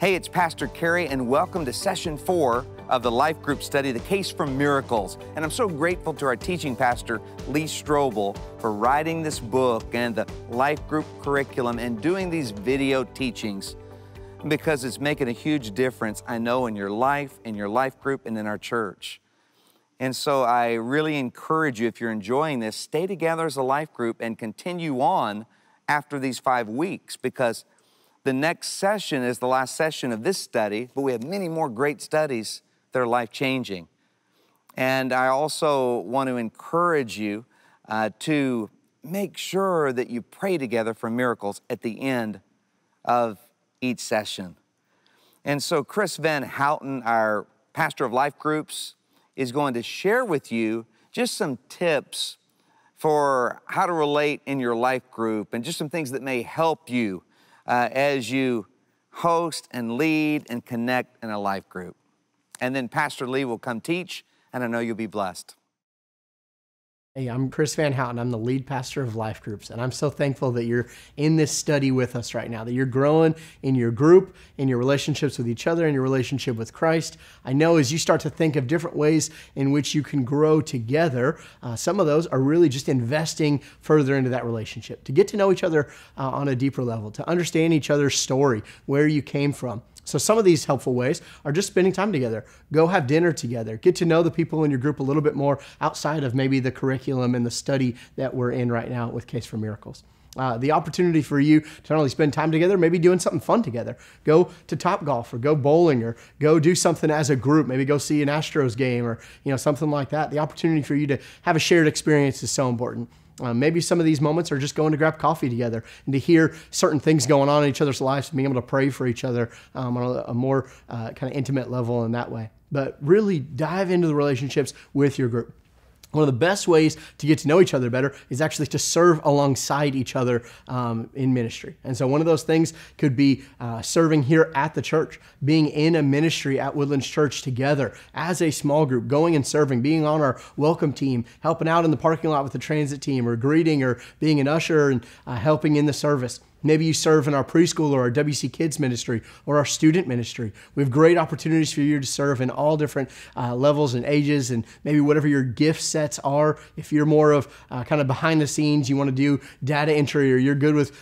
Hey, it's Pastor Kerry, and welcome to Session 4 of the Life Group Study, The Case for Miracles. And I'm so grateful to our teaching pastor, Lee Strobel, for writing this book and the Life Group curriculum and doing these video teachings, because it's making a huge difference, I know, in your life, in your life group, and in our church. And so I really encourage you, if you're enjoying this, stay together as a life group and continue on after these 5 weeks, because the next session is the last session of this study, but we have many more great studies that are life-changing. And I also want to encourage you to make sure that you pray together for miracles at the end of each session. And so Chris Van Houten, our pastor of life groups, is going to share with you just some tips for how to relate in your life group and just some things that may help you as you host and lead and connect in a life group. And then Pastor Lee will come teach, and I know you'll be blessed. Hey, I'm Chris Van Houten. I'm the lead pastor of Life Groups, and I'm so thankful that you're in this study with us right now, that you're growing in your group, in your relationships with each other, in your relationship with Christ. I know as you start to think of different ways in which you can grow together, some of those are really just investing further into that relationship, to get to know each other on a deeper level, to understand each other's story, where you came from. So some of these helpful ways are just spending time together. Go have dinner together. Get to know the people in your group a little bit more outside of maybe the curriculum and the study that we're in right now with Case for Miracles. The opportunity for you to not only spend time together, maybe doing something fun together. Go to Topgolf or go bowling or go do something as a group. Maybe go see an Astros game or something like that. The opportunity for you to have a shared experience is so important. Maybe some of these moments are just going to grab coffee together and to hear certain things going on in each other's lives and being able to pray for each other on a more kind of intimate level in that way. But really dive into the relationships with your group. One of the best ways to get to know each other better is actually to serve alongside each other in ministry. And so one of those things could be serving here at the church, being in a ministry at Woodlands Church together as a small group, going and serving, being on our welcome team, helping out in the parking lot with the transit team, or greeting, or being an usher and helping in the service. Maybe you serve in our preschool or our WC Kids ministry or our student ministry. We have great opportunities for you to serve in all different levels and ages, and maybe whatever your gift sets are. If you're more of kind of behind the scenes, you want to do data entry, or you're good with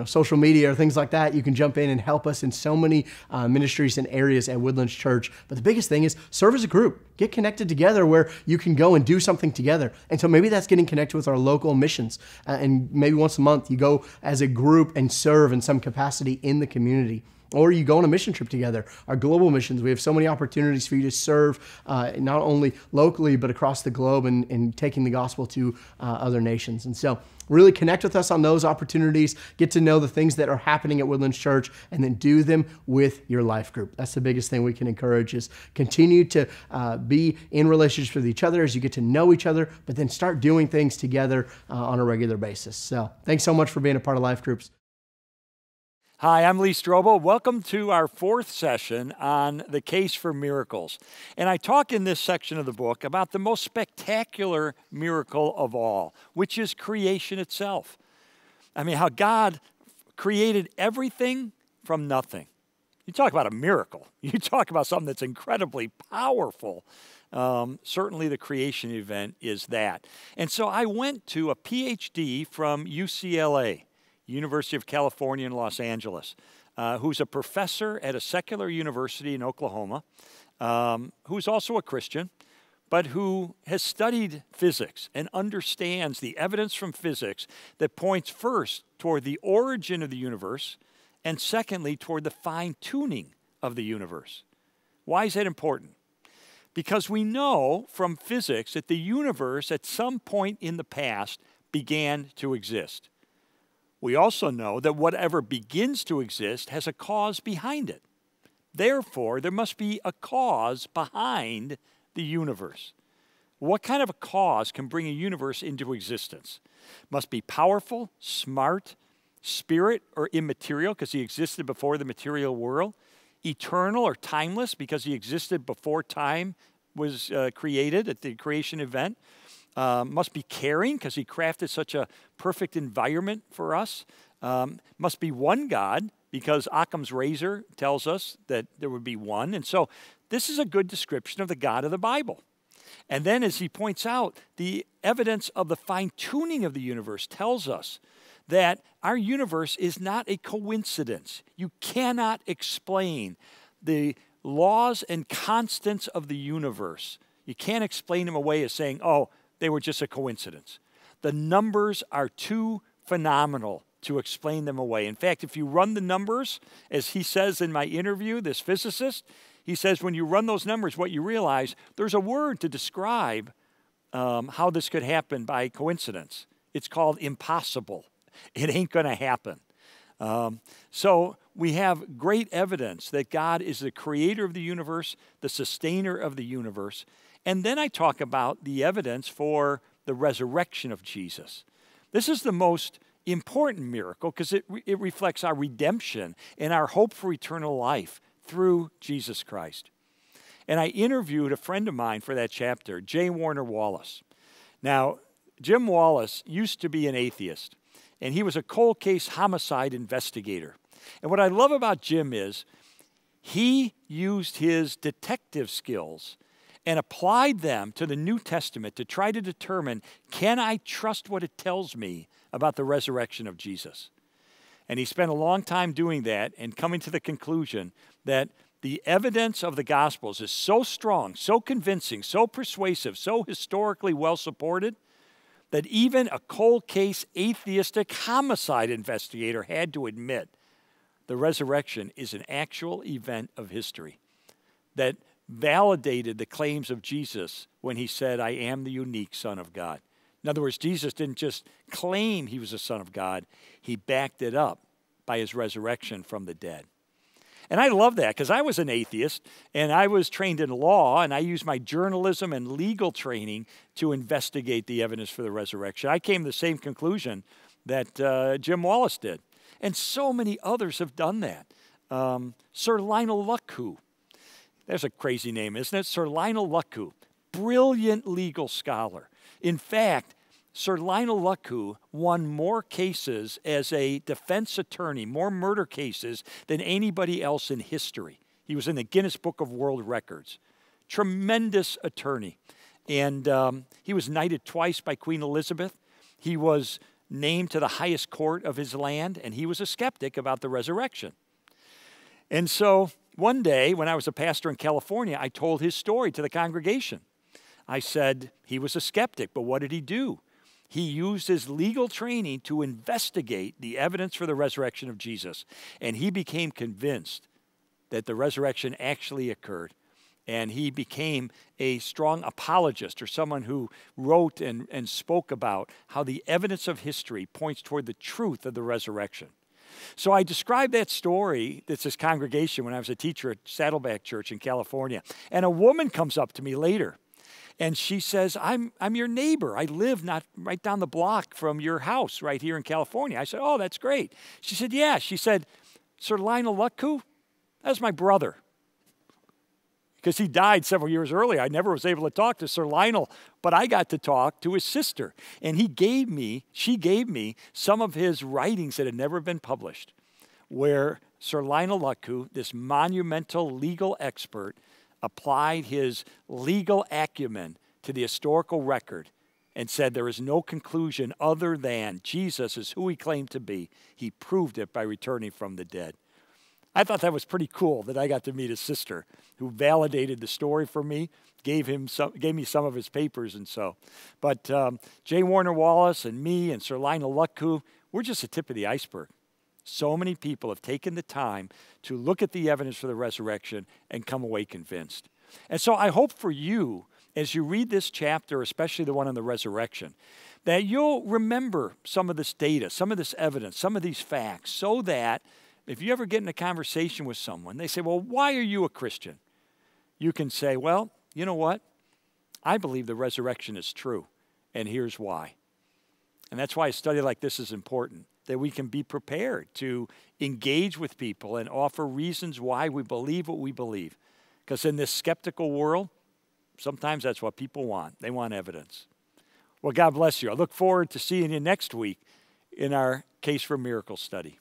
social media or things like that, you can jump in and help us in so many ministries and areas at Woodlands Church. But the biggest thing is serve as a group. Get connected together where you can go and do something together. And so maybe that's getting connected with our local missions. And maybe once a month you go as a group and serve in some capacity in the community. Or you go on a mission trip together. Our global missions, we have so many opportunities for you to serve not only locally, but across the globe and taking the gospel to other nations. And so really connect with us on those opportunities, get to know the things that are happening at Woodlands Church, and then do them with your life group. That's the biggest thing we can encourage, is continue to be in relationships with each other as you get to know each other, but then start doing things together on a regular basis. So thanks so much for being a part of life groups. Hi, I'm Lee Strobel. Welcome to our 4th session on the Case for Miracles. And I talk in this section of the book about the most spectacular miracle of all, which is creation itself. I mean, how God created everything from nothing. You talk about a miracle. You talk about something that's incredibly powerful. Certainly the creation event is that. And so I went to a PhD from UCLA. University of California in Los Angeles, who's a professor at a secular university in Oklahoma, who's also a Christian, but who has studied physics and understands the evidence from physics that points first toward the origin of the universe and secondly toward the fine-tuning of the universe. Why is that important? Because we know from physics that the universe at some point in the past began to exist. We also know that whatever begins to exist has a cause behind it. Therefore, there must be a cause behind the universe. What kind of a cause can bring a universe into existence? Must be powerful, smart, spirit, or immaterial because he existed before the material world. Eternal or timeless because he existed before time was created at the creation event. Must be caring because he crafted such a perfect environment for us. Must be one God because Occam's razor tells us that there would be one. And so this is a good description of the God of the Bible. And then, as he points out, the evidence of the fine-tuning of the universe tells us that our universe is not a coincidence. You cannot explain the laws and constants of the universe. You can't explain them away as saying, oh, they were just a coincidence. The numbers are too phenomenal to explain them away. In fact, if you run the numbers, as he says in my interview, this physicist, he says when you run those numbers, what you realize, there's a word to describe how this could happen by coincidence. It's called impossible. It ain't going to happen. So we have great evidence that God is the creator of the universe, the sustainer of the universe. And then I talk about the evidence for the resurrection of Jesus. This is the most important miracle because it reflects our redemption and our hope for eternal life through Jesus Christ. And I interviewed a friend of mine for that chapter, J. Warner Wallace. Now, Jim Wallace used to be an atheist, and he was a cold case homicide investigator. And what I love about Jim is he used his detective skills and applied them to the New Testament to try to determine, can I trust what it tells me about the resurrection of Jesus? And he spent a long time doing that and coming to the conclusion that the evidence of the Gospels is so strong, so convincing, so persuasive, so historically well supported, that even a cold case atheistic homicide investigator had to admit the resurrection is an actual event of history that validated the claims of Jesus when he said, I am the unique Son of God. In other words, Jesus didn't just claim he was the Son of God, he backed it up by his resurrection from the dead. And I love that because I was an atheist and I was trained in law and I used my journalism and legal training to investigate the evidence for the resurrection. I came to the same conclusion that Jim Wallace did. And so many others have done that. Sir Lionel Luckhoo. There's a crazy name, isn't it? Sir Lionel Luckhoo. Brilliant legal scholar. In fact, Sir Lionel Luckhoo won more cases as a defense attorney, more murder cases than anybody else in history. He was in the Guinness Book of World Records. Tremendous attorney. And he was knighted twice by Queen Elizabeth. He was named to the highest court of his land, and he was a skeptic about the resurrection. And so one day, when I was a pastor in California, I told his story to the congregation. I said he was a skeptic, but what did he do? He used his legal training to investigate the evidence for the resurrection of Jesus, and he became convinced that the resurrection actually occurred. And he became a strong apologist, or someone who wrote and spoke about how the evidence of history points toward the truth of the resurrection. So I described that story, that's this congregation, when I was a teacher at Saddleback Church in California. And a woman comes up to me later, and she says, I'm your neighbor. I live not right down the block from your house right here in California. I said, oh, that's great. She said, yeah. She said, Sir Lionel Luckhoo, that's my brother. Because he died several years earlier. I never was able to talk to Sir Lionel, but I got to talk to his sister. And she gave me some of his writings that had never been published, where Sir Lionel Luckhoo, this monumental legal expert, applied his legal acumen to the historical record and said there is no conclusion other than Jesus is who he claimed to be. He proved it by returning from the dead. I thought that was pretty cool that I got to meet his sister, who validated the story for me, gave me some of his papers and so. But J. Warner Wallace and me and Sir Lionel Luckhoo, we're just the tip of the iceberg. So many people have taken the time to look at the evidence for the resurrection and come away convinced. And so I hope for you, as you read this chapter, especially the one on the resurrection, that you'll remember some of this data, some of this evidence, some of these facts, so that if you ever get in a conversation with someone, they say, well, why are you a Christian? You can say, well, you know what? I believe the resurrection is true, and here's why. And that's why a study like this is important, that we can be prepared to engage with people and offer reasons why we believe what we believe. Because in this skeptical world, sometimes that's what people want. They want evidence. Well, God bless you. I look forward to seeing you next week in our Case for Miracles study.